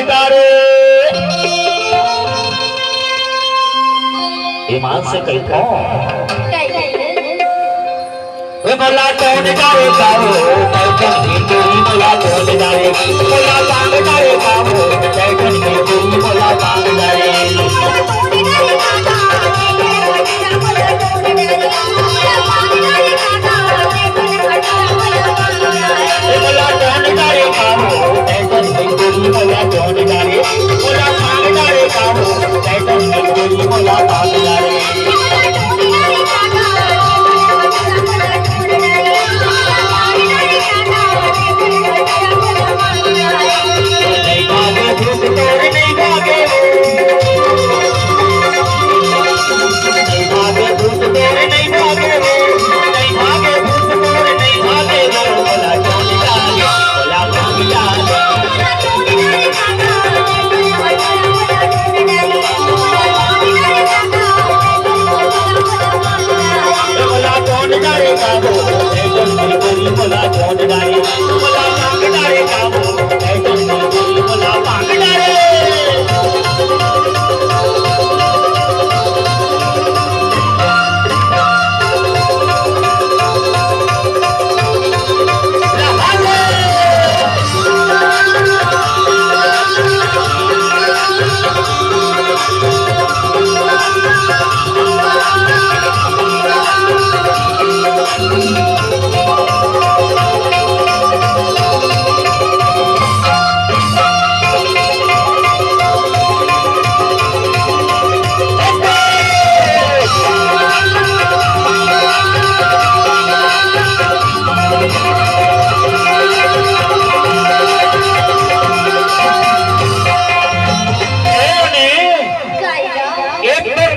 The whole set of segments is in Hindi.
तारे ईमान से कहीं कौन मला कौन तारे काओ कैसन भिंडी मला कौन तारे मला बांग तारे काओ कैसन भिंडी मला बांग तारे मला कौन तारे काओ कैसन भिंडी मला कौन तारे मला बांग तारे काओ कैसन भिंडी मला बांग तारे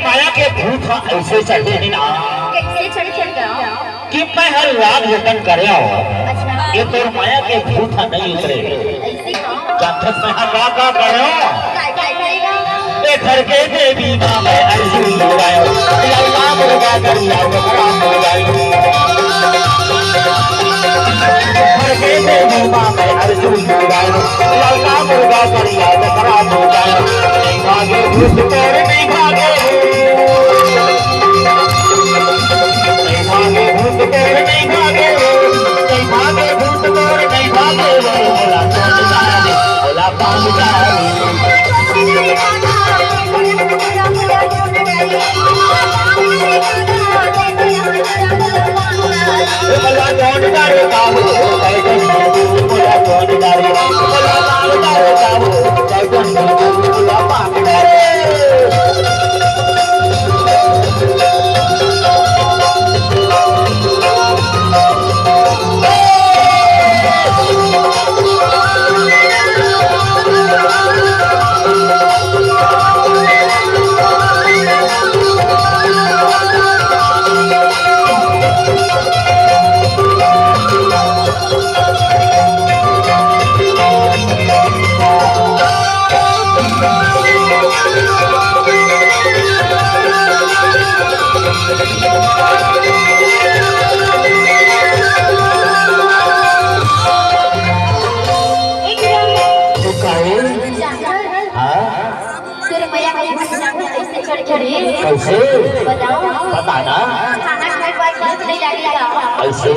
ऐसे चढ़े हैं ना कि मैं हर रात यतन कर रहा हूँ ये तो माया के भूत नहीं उतरे जब मैं हर रात का कर रहा हूँ ये घर के देवी माँ मैं अर्जुन लगाया लड़का मुर्गा कर लिया तो खराब हो जाए घर के देवी माँ मैं अर्जुन लगाया लड़का मुर्गा कर लिया तो खराब हो जाए भागे भूत तोड़ नहीं भागे भूत तोड़ नहीं भागे नहीं भागे भूत तोड़ नहीं भागे बोला बोला बांग बोला कौन डारे काबू बोला कौन डारे बोला बांग डारे काबू बोला बांग डारे कैसे बताना ऐसे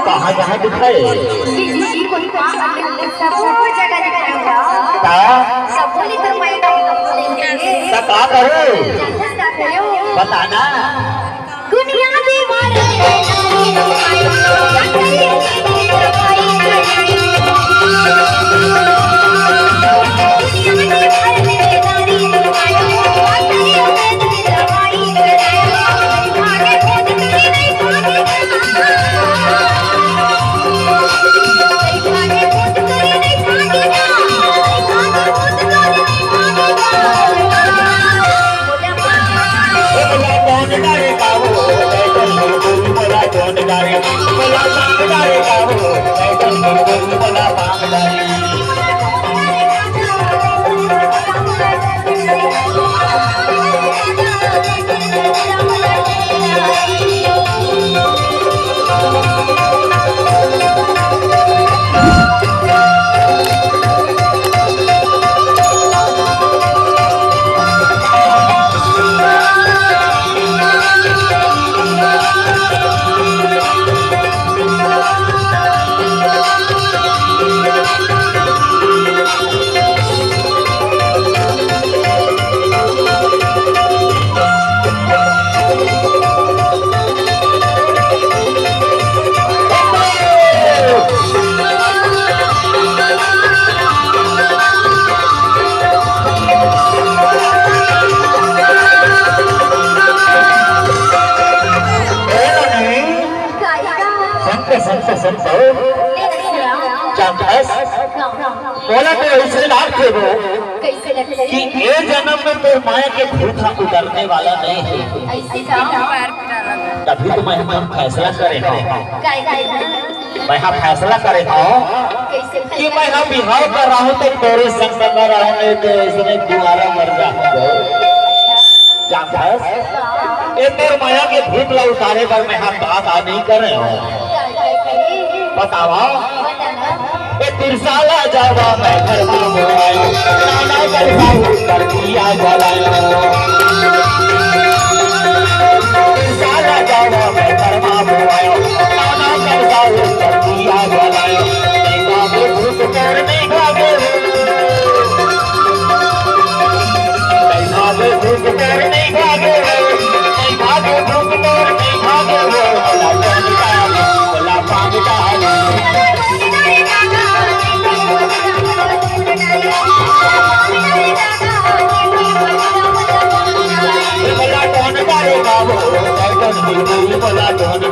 कहाँ कहाँ दिखाए क्या करो बताना कौन डारे बोला कौन डारे जानतास बोला तो ऐसे लाभ थे वो कैसे लगता कि ये जन्म में तो माया के भूखा उतरने वाला नहीं है। ऐसे तभी तो मैं फैसला करे हूँ काय काय मैं फैसला करे हूँ कैसे कि मैं बिहार कर रहा हूँ तो तोरे संग कर रहा हूँ नहीं तो इसने दोबारा मर जाऊंगा। जानतास ये तेरे माया के भूख ला उतारे पर मैं बात नहीं कर रहे हूँ। बतावा ए तिरसाला जावा मैं घर में बोलायो नाना करता हूँ कर दिया जलायो तिरसाला जावा मैं घर में बोलायो नाना करता हूँ कर दिया जलायो नहीं भागे भूख कर नहीं भागे नहीं भागे भूख कर नहीं भागे नहीं भागे भूख कर नहीं भागे बोला पानी डालो बोला कौन डालेगा वो बोला कौन